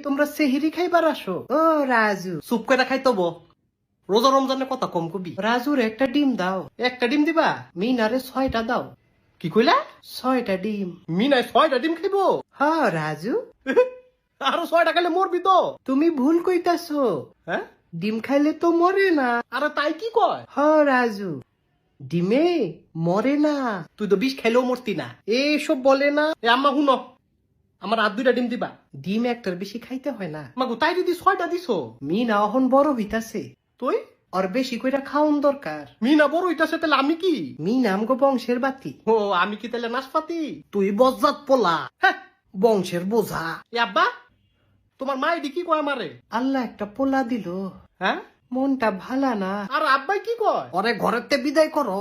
তোমরা সেহিরি খাইবার আসো? ও রাজু, চুপ করে খাইতো বো। রোজা রমজানে কথা কম কবি। রাজুর একটা ডিম দাও। একটা ডিম দিবা? মিনারে 6টা দাও। কি কইলা? 6টা ডিম। মিনায় 6টা ডিম খাইবো? হ্যাঁ রাজু, আরো 6টা খাইলে মরবি তো। তুমি ভুল কইতাছো। হ্যাঁ, ডিম খাইলে তো মরে না। আরে তাই কি কয়? হ্যাঁ রাজু, ডিমে মরে না। তুই তো বিষ খাইলেও মরতি না। এসব বলে না। আম্মা শুনো, আমার আর 2টা ডিম দিবা। ডিম একটার বেশি খাইতে হয় না। মাগো তাই যদি 6টা দিছো, মিনা অহন বড় হইতাছে, তুই আর বেশি কইরা খাওন দরকার। মিনা বড় হইতাছে, তাহলে আমি কি? মিনা আমগো বংশের বাতি। ও আমি কি তাহলে নাশপাতি? তুই বজ্জাত পোলা, হ্যাঁ, বংশের বোঝা। আব্বা তোমার মা এডি কি কয় আমারে? আল্লাহ একটা পোলা দিল, হ্যাঁ, মনটা ভালা না। আর আব্বাই কি কয়? ওরে ঘরেতে বিদায় করো।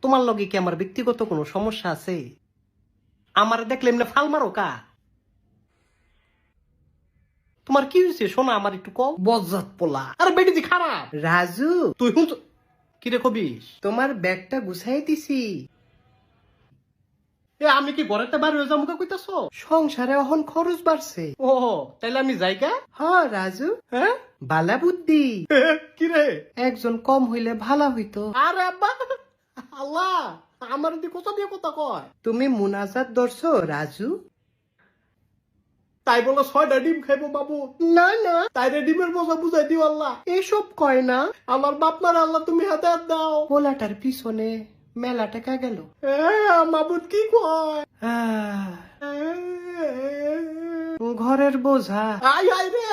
তোমার লগে কি আমার ব্যক্তিগত কোনো সমস্যা আছে? আমার দেখলে এমনি ফাল মারো কা? তোমার কি হয়েছে শোনা, আমার একটু কও। বজ্জাত পোলা। আরে বেটি দি খারাপ। রাজু, তুই হুন কি রে কবিস? তোমার ব্যাগটা গুছাই দিছি। আমি কি ঘরেতে বাইরে হয়ে যাবো কইতাছ? সংসারে অহন খরচ বাড়ছে। ও তাইলে আমি যাইগা? হ্যাঁ রাজু, হ্যাঁ, বালা বুদ্ধি। কি রে? একজন কম হইলে ভালা হইতো। আরে আব্বা, আল্লাহ আমার দি কোথা দিয়ে কথা কয়? তুমি মুনাজাত ধরছো রাজু? তাই বলো 6টা ডিম খাইবো বাবু? না না, তাইরে ডিমের মজা বুঝাই দিও আল্লাহ। এসব কয় না। আমার বাপমার আল্লাহ তুমি হাতে হাত দাও। পোলাটার পিছনে মেলা টাকা গেল। মাবুদ কি কয়? ঘরের বোঝা। আয় আয় রে।